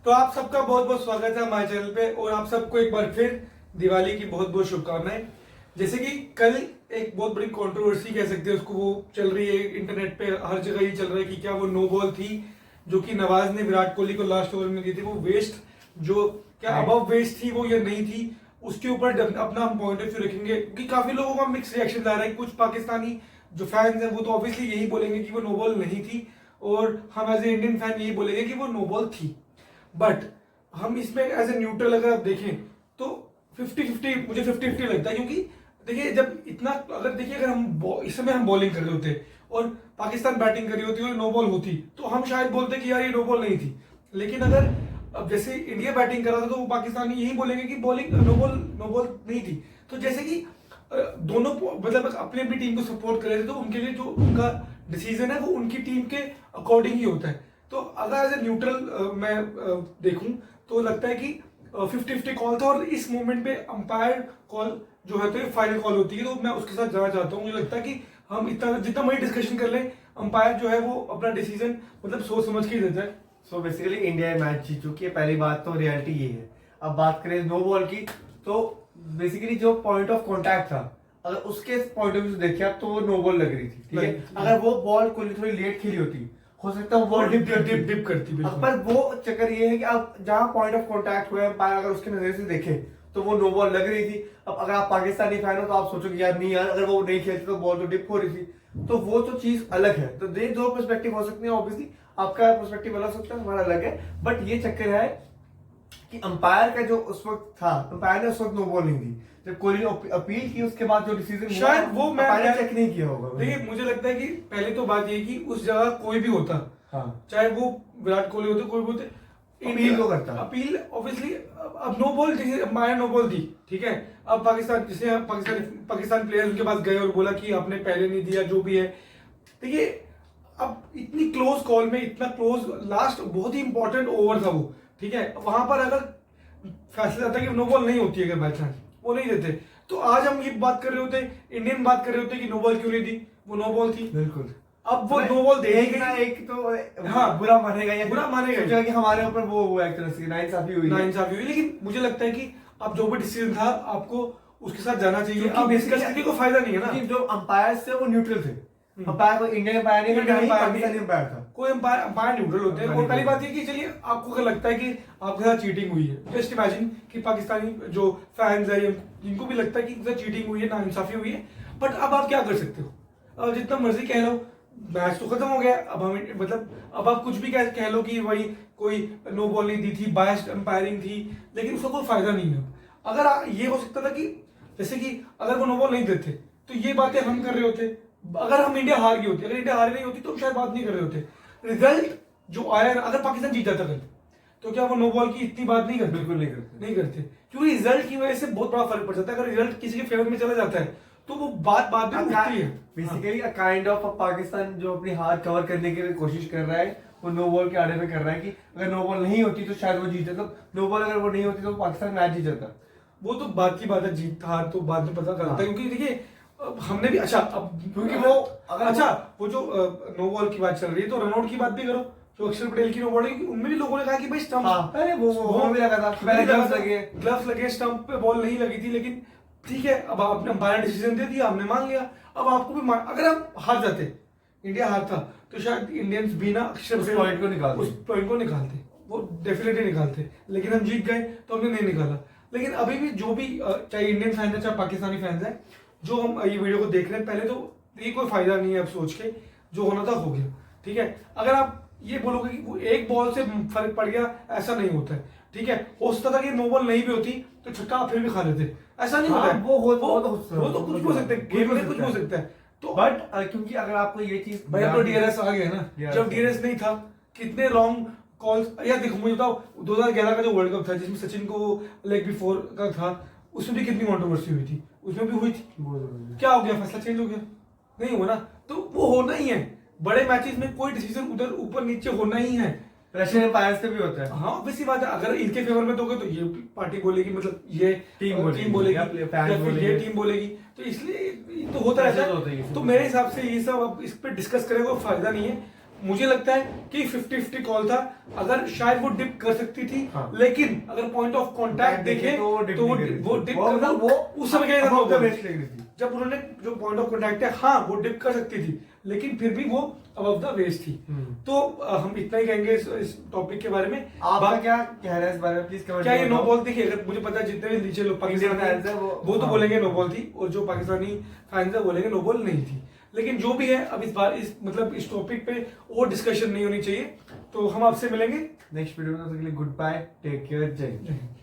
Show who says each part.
Speaker 1: तो आप सबका बहुत बहुत स्वागत है हमारे चैनल पे और आप सबको एक बार फिर दिवाली की बहुत बहुत शुभकामनाएं। जैसे कि कल एक बहुत बड़ी कंट्रोवर्सी कह सकते हैं उसको, वो चल रही है इंटरनेट पे, हर जगह ये चल रहा है कि क्या वो नो बॉल थी जो कि नवाज ने विराट कोहली को लास्ट ओवर में दी थी, वो वेस्ट जो क्या अबव वेस्ट थी वो या नहीं थी, उसके ऊपर अपना हम पॉइंट ऑफ व्यू रखेंगे। क्योंकि काफी लोगों का मिक्स रिएक्शन आ रहा है। कुछ पाकिस्तानी जो फैंस हैं वो तो ऑब्वियसली यही बोलेंगे कि वो नो बॉल नहीं थी, और हम एज ए इंडियन फैन यही बोलेंगे कि वो नो बॉल थी। बट हम इसमें एज ए न्यूट्रल अगर देखें तो 50-50 मुझे 50-50 लगता है। क्योंकि देखिए जब इतना अगर हम इस समय हम बॉलिंग कर रहे होते और पाकिस्तान बैटिंग कर रही होती और नो बॉल होती तो हम शायद बोलते कि यार ये नो बॉल नहीं थी। लेकिन अगर अब जैसे इंडिया बैटिंग कर रहा था तो वो पाकिस्तानी यही बोलेंगे कि बॉलिंग नो बॉल नहीं थी। तो जैसे कि दोनों मतलब अपनी अपनी टीम को सपोर्ट कर रहे थे तो उनके लिए जो उनका डिसीजन है वो उनकी टीम के अकॉर्डिंग ही होता है। तो अगर एज ए न्यूट्रल मैं देखूं तो लगता है कि 50-50 कॉल था, और इस मोमेंट पे अंपायर कॉल जो है तो ये फाइनल कॉल होती है, तो मैं उसके साथ जाना चाहता हूँ। मुझे लगता है कि हम इतना जितना बड़ी डिस्कशन कर लें, अंपायर जो है वो अपना डिसीजन मतलब सोच समझ के ही देता है।
Speaker 2: सो बेसिकली इंडिया मैच जीत चुकी है, पहली बात तो रियलिटी ये है। अब बात करें नो बॉल की, तो बेसिकली जो पॉइंट ऑफ कॉन्टैक्ट था, अगर उसके पॉइंट ऑफ व्यू से देखिए आप तो वो नो बॉल लग रही थी, ठीक है। अगर वो बॉल कोहली थोड़ी लेट खेली होती हो सकता है वो बॉल डिप करती। पर वो चक्कर ये है कि अब जहां पॉइंट ऑफ कॉन्टैक्ट हुआ है, अंपायर अगर उसके नजर से देखे तो वो नो बॉल लग रही थी। अब अगर आप पाकिस्तानी फैन हो तो आप सोचोगे यार नहीं यार, अगर वो नहीं खेलते तो बॉल तो डिप हो रही थी। तो वो तो चीज अलग है। तो ये दो पर्सपेक्टिव हो सकते हैं। ऑब्वियसली आपका पर्सपेक्टिव अलग सकता है, हमारा अलग है। बट ये चक्कर है कि अंपायर का जो उस वक्त था, अंपायर ने उस वक्त नो बॉल नहीं दी। जब कोहली ने अपील की उसके बाद जो डिसीजन
Speaker 1: शायद वो मैं
Speaker 2: चेक नहीं किया होगा।
Speaker 1: देखिए मुझे लगता है कि पहले तो बात ये कि उस जगह कोई भी होता,
Speaker 2: हाँ,
Speaker 1: चाहे वो विराट कोहली होते कोई भी होते,
Speaker 2: अपील को करता।
Speaker 1: अपील ऑब्वियसली अब नो बॉल, जैसे अंपायर नो बॉल दी, ठीक है। अब पाकिस्तान जैसे पाकिस्तान प्लेयर्स उनके पास गए और बोला कि आपने पहले नहीं दिया, जो भी है। देखिए अब इतनी क्लोज कॉल में, इतना क्लोज लास्ट बहुत ही इंपॉर्टेंट ओवर था वो, ठीक है। वहां पर अगर फैसला था कि नो बॉल नहीं होती, अगर बाई चांस वो नहीं देते तो आज हम ये बात कर रहे होते, इंडियन बात कर रहे होते कि नो बॉल क्यों नहीं दी, वो नो बॉल थी।
Speaker 2: बिल्कुल।
Speaker 1: अब वो नो बॉल देगी
Speaker 2: ना, एक तो
Speaker 1: हाँ
Speaker 2: बुरा मानेगा या
Speaker 1: बुरा मानेगा
Speaker 2: कि हमारे ऊपर वो हुआ एक तरह से नाइंसाफी हुई।
Speaker 1: लेकिन मुझे लगता है कि अब जो भी डिसीजन था आपको उसके साथ जाना चाहिए।
Speaker 2: क्योंकि
Speaker 1: अब डिस्कस करने को फायदा नहीं है ना।
Speaker 2: जो अंपायर थे वो न्यूट्रल थे। अंपायर को इंडियन अंपायर नहीं, पाकिस्तानी अंपायर था।
Speaker 1: कोई अंपायर न्यूट्रल होते हैं। और पहली बात ये कि चलिए आपको अगर लगता है कि आपके साथ चीटिंग हुई है, जस्ट इमेजिन कि पाकिस्तानी जो फैंस है जिनको भी लगता है कि इनके साथ चीटिंग हुई है, नाइंसाफी हुई है, बट अब आप क्या कर सकते हो? जितना मर्जी कह लो, मैच तो खत्म हो गया। अब हम मतलब अब आप कुछ भी कह लो कि भाई कोई नो बॉल नहीं दी थी, बायस्ड अंपायरिंग थी, लेकिन उसका कोई फायदा नहीं है। अगर ये हो सकता था कि जैसे कि अगर वो नो बॉल नहीं देते तो ये बातें हम कर रहे होते, अगर हम इंडिया हार गई होती, अगर इंडिया हार नहीं होती तो हम शायद बात नहीं कर रहे होते। रिजल्ट जो आया, अगर पाकिस्तान जीत जाता कल तो क्या वो नो बॉल की इतनी बात नहीं करते?
Speaker 2: बिल्कुल नहीं करते।
Speaker 1: क्योंकि रिजल्ट की वजह से बहुत बड़ा फर्क पड़ जाता है। अगर रिजल्ट किसी के फेवर में चला जाता है तो वो बात में उठती है।
Speaker 2: Basically a kind of Pakistan जो अपनी हार कवर करने की कोशिश कर रहा है, वो नो बॉल के आड़े में कर रहा है कि अगर नो बॉल नहीं होती तो शायद वो जीत जाता। नो बॉल अगर वो नहीं होती तो पाकिस्तान मैच जीत जाता।
Speaker 1: वो तो बात की बात है, जीत हार तो बाद में पता चलता है। क्योंकि देखिए हमने भी अब
Speaker 2: क्योंकि वो
Speaker 1: वो जो नो बॉल की बात चल रही है तो रनआउट की बात भी करो। जो अक्षर पटेल की नो बॉल, उनमें भी लोगों ने कहा कि भाई स्टंप,
Speaker 2: अरे वो भी लगा था, पहले
Speaker 1: ग्लव्स लगे, स्टंप पे बॉल नहीं लगी थी। लेकिन ठीक है, अब आपने अंपायर डिसीजन दे दिया, हमने मान लिया। अब आपको भी अगर हम हार जाते, इंडिया हारता, तो शायद इंडियंस भी ना अक्षर
Speaker 2: पॉइंट को निकालते,
Speaker 1: वो डेफिनेटली निकालते। लेकिन हम जीत गए तो हमने नहीं निकाला। लेकिन अभी भी जो भी चाहे इंडियन फैंस है चाहे पाकिस्तानी फैंस है, जो हम ये वीडियो को देख रहे हैं, पहले तो ये कोई फायदा नहीं है अब सोच के, जो होना था हो गया, ठीक है। अगर आप ये बोलोगे कि वो एक बॉल से फर्क पड़ गया, ऐसा नहीं होता है, ठीक है। हो सकता था कि नो बॉल नहीं भी होती तो छक्का आप फिर भी खा लेते, ऐसा नहीं होता है। वो तो कुछ भी हो सकता है, गेम में कुछ भी हो सकता है। तो
Speaker 2: बट क्योंकि अगर आपको ये चीज
Speaker 1: भाई अब तो डीआरएस आ गया ना, जब डीआरएस नहीं था कितने रॉन्ग कॉल्स। यार देखो मुझे बताओ, 2011 का जो वर्ल्ड कप था जिसमें सचिन को लेग बिफोर का था, उसमें भी कितनी कंट्रोवर्सी हुई थी, उसमें भी हुई थी। क्या हो गया? फैसला चेंज हो गया? नहीं हुआ ना। तो वो होना ही है, बड़े मैचेस में कोई डिसीजन उधर ऊपर नीचे होना ही है।
Speaker 2: रशियन एम्पायर से भी होता है।
Speaker 1: हाँ वैसी बात है, अगर इनके फेवर में दोगे तो ये पार्टी बोलेगी, मतलब ये टीम बोलेगी, ये टीम बोलेगी। तो इसलिए तो होता रहता है। तो मेरे हिसाब से ये सब अब इस पे डिस्कस करें कोई फायदा नहीं है। मुझे लगता है कि 50-50 कॉल था, अगर शायद वो डिप कर सकती थी,
Speaker 2: हाँ।
Speaker 1: लेकिन अगर पॉइंट ऑफ कांटेक्ट देखे
Speaker 2: तो वो
Speaker 1: तो वो डिप करना
Speaker 2: वो
Speaker 1: उस समय क्या था,
Speaker 2: above the
Speaker 1: no ball।
Speaker 2: waist लग रही थी।
Speaker 1: जब उन्होंने जो पॉइंट ऑफ कांटेक्ट है, हाँ वो डिप कर सकती थी, लेकिन फिर भी वो अबव द वेस्ट थी। तो हम इतना ही कहेंगे इस टॉपिक के बारे में।
Speaker 2: आपका क्या कहना है इस बारे में, प्लीज कमेंट
Speaker 1: क्या ये नो बॉल थी? अगर मुझे पता है जितने भी नीचे लोग पाकिस्तानी
Speaker 2: fans हैं,
Speaker 1: वो तो
Speaker 2: हाँ।
Speaker 1: बोलेंगे नो बॉल थी, और जो पाकिस्तानी फैंस है बोलेंगे नो बॉल नहीं थी। लेकिन जो भी है, अब इस बार इस टॉपिक पे और डिस्कशन नहीं होनी चाहिए। तो हम आपसे मिलेंगे
Speaker 2: नेक्स्ट वीडियो में, तब तक के लिए गुड बाय, टेक केयर, जय हिंद।